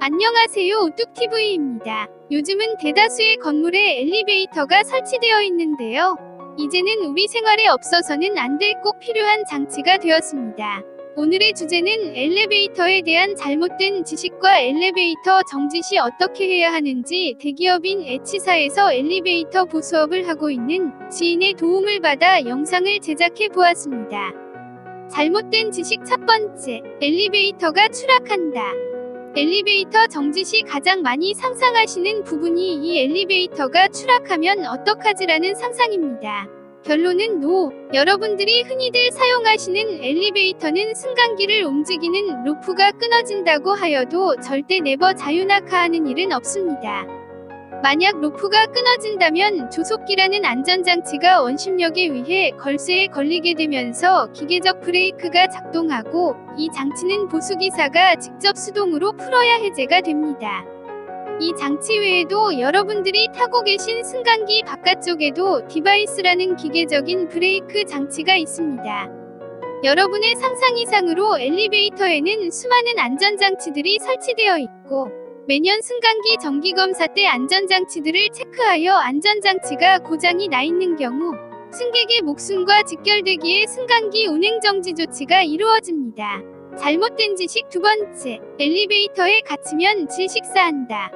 안녕하세요, 뚝TV입니다. 요즘은 대다수의 건물에 엘리베이터가 설치되어 있는데요. 이제는 우리 생활에 없어서는 안 될 꼭 필요한 장치가 되었습니다. 오늘의 주제는 엘리베이터에 대한 잘못된 지식과 엘리베이터 정지 시 어떻게 해야 하는지, 대기업인 H사에서 엘리베이터 보수업을 하고 있는 지인의 도움을 받아 영상을 제작해 보았습니다. 잘못된 지식 첫 번째, 엘리베이터가 추락한다. 엘리베이터 정지 시 가장 많이 상상하시는 부분이 이 엘리베이터가 추락하면 어떡하지라는 상상입니다. 결론은 NO! 여러분들이 흔히들 사용하시는 엘리베이터는 승강기를 움직이는 루프가 끊어진다고 하여도 절대 네버 자유낙하하는 일은 없습니다. 만약 루프가 끊어진다면 조속기라는 안전장치가 원심력에 의해 걸쇠에 걸리게 되면서 기계적 브레이크가 작동하고, 이 장치는 보수기사가 직접 수동으로 풀어야 해제가 됩니다. 이 장치 외에도 여러분들이 타고 계신 승강기 바깥쪽에도 디바이스라는 기계적인 브레이크 장치가 있습니다. 여러분의 상상 이상으로 엘리베이터에는 수많은 안전장치들이 설치되어 있고, 매년 승강기 정기검사 때 안전장치들을 체크하여 안전장치가 고장이 나 있는 경우 승객의 목숨과 직결되기에 승강기 운행정지 조치가 이루어집니다. 잘못된 지식 두 번째, 엘리베이터에 갇히면 질식사한다.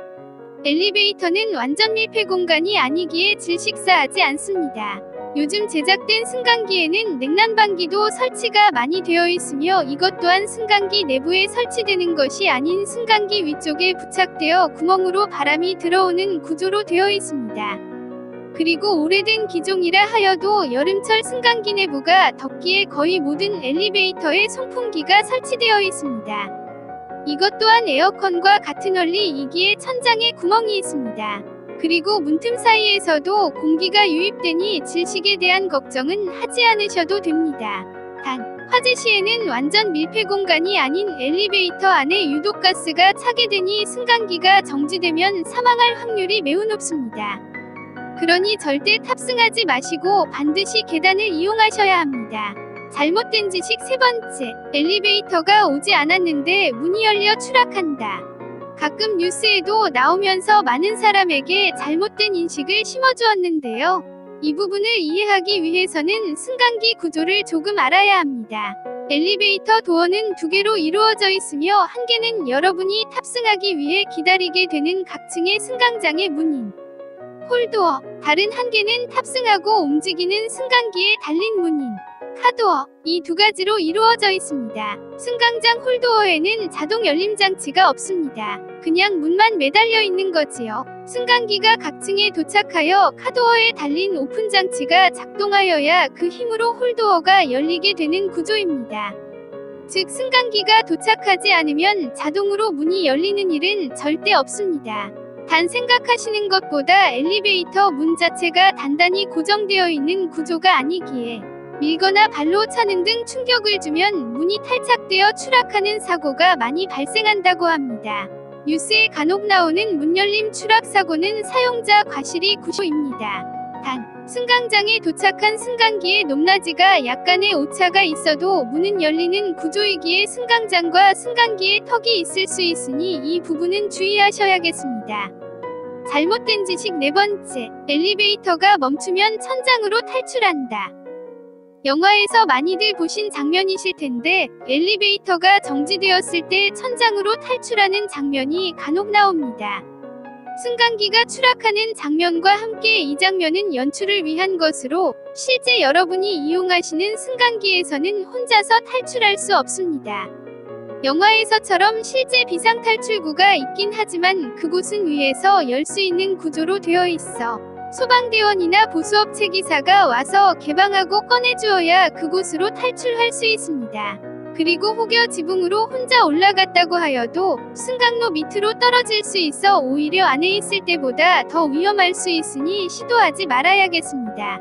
엘리베이터는 완전 밀폐 공간이 아니기에 질식사하지 않습니다. 요즘 제작된 승강기에는 냉난방기도 설치가 많이 되어 있으며, 이것 또한 승강기 내부에 설치되는 것이 아닌 승강기 위쪽에 부착되어 구멍으로 바람이 들어오는 구조로 되어 있습니다. 그리고 오래된 기종이라 하여도 여름철 승강기 내부가 덥기에 거의 모든 엘리베이터에 송풍기가 설치되어 있습니다. 이것 또한 에어컨과 같은 원리이기에 천장에 구멍이 있습니다. 그리고 문틈 사이에서도 공기가 유입되니 질식에 대한 걱정은 하지 않으셔도 됩니다. 단, 화재 시에는 완전 밀폐 공간이 아닌 엘리베이터 안에 유독 가스가 차게 되니 승강기가 정지되면 사망할 확률이 매우 높습니다. 그러니 절대 탑승하지 마시고 반드시 계단을 이용하셔야 합니다. 잘못된 지식 세 번째, 엘리베이터가 오지 않았는데 문이 열려 추락한다. 가끔 뉴스에도 나오면서 많은 사람에게 잘못된 인식을 심어주었는데요. 이 부분을 이해하기 위해서는 승강기 구조를 조금 알아야 합니다. 엘리베이터 도어는 두 개로 이루어져 있으며, 한 개는 여러분이 탑승하기 위해 기다리게 되는 각층의 승강장의 문인 홀도어, 다른 한 개는 탑승하고 움직이는 승강기에 달린 문인 카도어, 이 두 가지로 이루어져 있습니다. 승강장 홀도어에는 자동 열림 장치가 없습니다. 그냥 문만 매달려 있는 거지요. 승강기가 각층에 도착하여 카도어에 달린 오픈 장치가 작동하여야 그 힘으로 홀도어가 열리게 되는 구조입니다. 즉, 승강기가 도착하지 않으면 자동으로 문이 열리는 일은 절대 없습니다. 단 생각하시는 것보다 엘리베이터 문 자체가 단단히 고정되어 있는 구조가 아니기에 밀거나 발로 차는 등 충격을 주면 문이 탈착되어 추락하는 사고가 많이 발생한다고 합니다. 뉴스에 간혹 나오는 문열림 추락 사고는 사용자 과실이 90%입니다. 단, 승강장에 도착한 승강기의 높낮이가 약간의 오차가 있어도 문은 열리는 구조이기에 승강장과 승강기에 턱이 있을 수 있으니 이 부분은 주의하셔야겠습니다. 잘못된 지식 네 번째, 엘리베이터가 멈추면 천장으로 탈출한다. 영화에서 많이들 보신 장면이실 텐데, 엘리베이터가 정지되었을 때 천장으로 탈출하는 장면이 간혹 나옵니다. 승강기가 추락하는 장면과 함께 이 장면은 연출을 위한 것으로, 실제 여러분이 이용하시는 승강기에서는 혼자서 탈출할 수 없습니다. 영화에서처럼 실제 비상탈출구가 있긴 하지만 그곳은 위에서 열 수 있는 구조로 되어 있어 소방대원이나 보수업체 기사가 와서 개방하고 꺼내주어야 그곳으로 탈출할 수 있습니다. 그리고 혹여 지붕으로 혼자 올라갔다고 하여도 승강로 밑으로 떨어질 수 있어 오히려 안에 있을 때보다 더 위험할 수 있으니 시도하지 말아야겠습니다.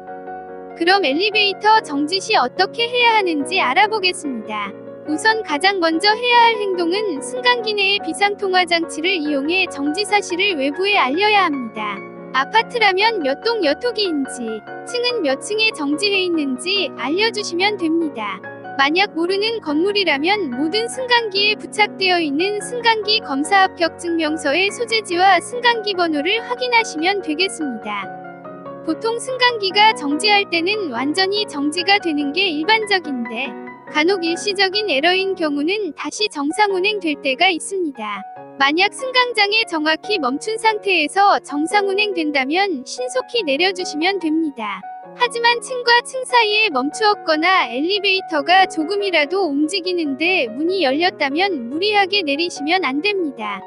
그럼 엘리베이터 정지 시 어떻게 해야 하는지 알아보겠습니다. 우선 가장 먼저 해야 할 행동은 승강기 내의 비상통화 장치를 이용해 정지 사실을 외부에 알려야 합니다. 아파트라면 몇 동 몇 호기인지, 층은 몇 층에 정지해 있는지 알려주시면 됩니다. 만약 모르는 건물이라면 모든 승강기에 부착되어 있는 승강기 검사 합격 증명서의 소재지와 승강기 번호를 확인하시면 되겠습니다. 보통 승강기가 정지할 때는 완전히 정지가 되는 게 일반적인데 간혹 일시적인 에러인 경우는 다시 정상 운행될 때가 있습니다. 만약 승강장에 정확히 멈춘 상태에서 정상 운행된다면 신속히 내려주시면 됩니다. 하지만 층과 층 사이에 멈추었거나 엘리베이터가 조금이라도 움직이는데 문이 열렸다면 무리하게 내리시면 안 됩니다.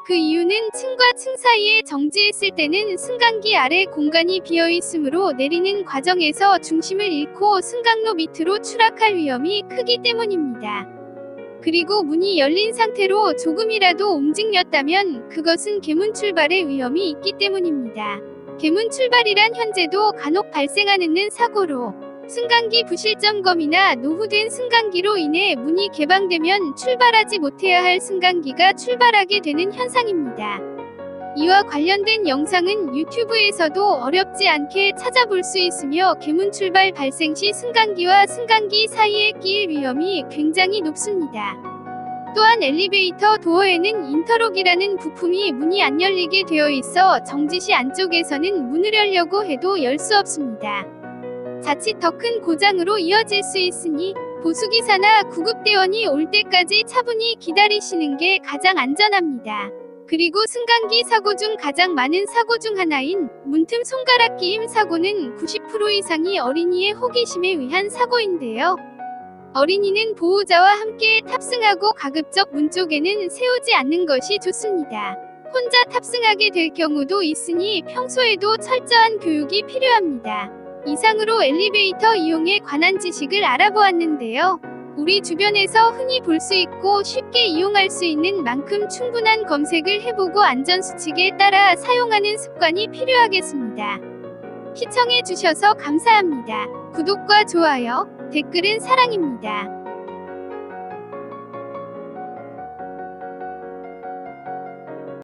그 이유는 층과 층 사이에 정지했을 때는 승강기 아래 공간이 비어 있으므로 내리는 과정에서 중심을 잃고 승강로 밑으로 추락할 위험이 크기 때문입니다. 그리고 문이 열린 상태로 조금이라도 움직였다면 그것은 개문 출발의 위험이 있기 때문입니다. 개문 출발이란 현재도 간혹 발생하는 사고로 승강기 부실 점검이나 노후된 승강기로 인해 문이 개방되면 출발하지 못해야 할 승강기가 출발하게 되는 현상입니다. 이와 관련된 영상은 유튜브에서도 어렵지 않게 찾아볼 수 있으며 개문 출발 발생 시 승강기와 승강기 사이에 끼일 위험이 굉장히 높습니다. 또한 엘리베이터 도어에는 인터록이라는 부품이 문이 안 열리게 되어 있어 정지시 안쪽에서는 문을 열려고 해도 열 수 없습니다. 자칫 더 큰 고장으로 이어질 수 있으니 보수기사나 구급대원이 올 때까지 차분히 기다리시는 게 가장 안전합니다. 그리고 승강기 사고 중 가장 많은 사고 중 하나인 문틈 손가락 끼임 사고는 90% 이상이 어린이의 호기심에 의한 사고인데요. 어린이는 보호자와 함께 탑승하고 가급적 문 쪽에는 세우지 않는 것이 좋습니다. 혼자 탑승하게 될 경우도 있으니 평소에도 철저한 교육이 필요합니다. 이상으로 엘리베이터 이용에 관한 지식을 알아보았는데요. 우리 주변에서 흔히 볼 수 있고 쉽게 이용할 수 있는 만큼 충분한 검색을 해보고 안전수칙에 따라 사용하는 습관이 필요하겠습니다. 시청해주셔서 감사합니다. 구독과 좋아요, 댓글은 사랑입니다.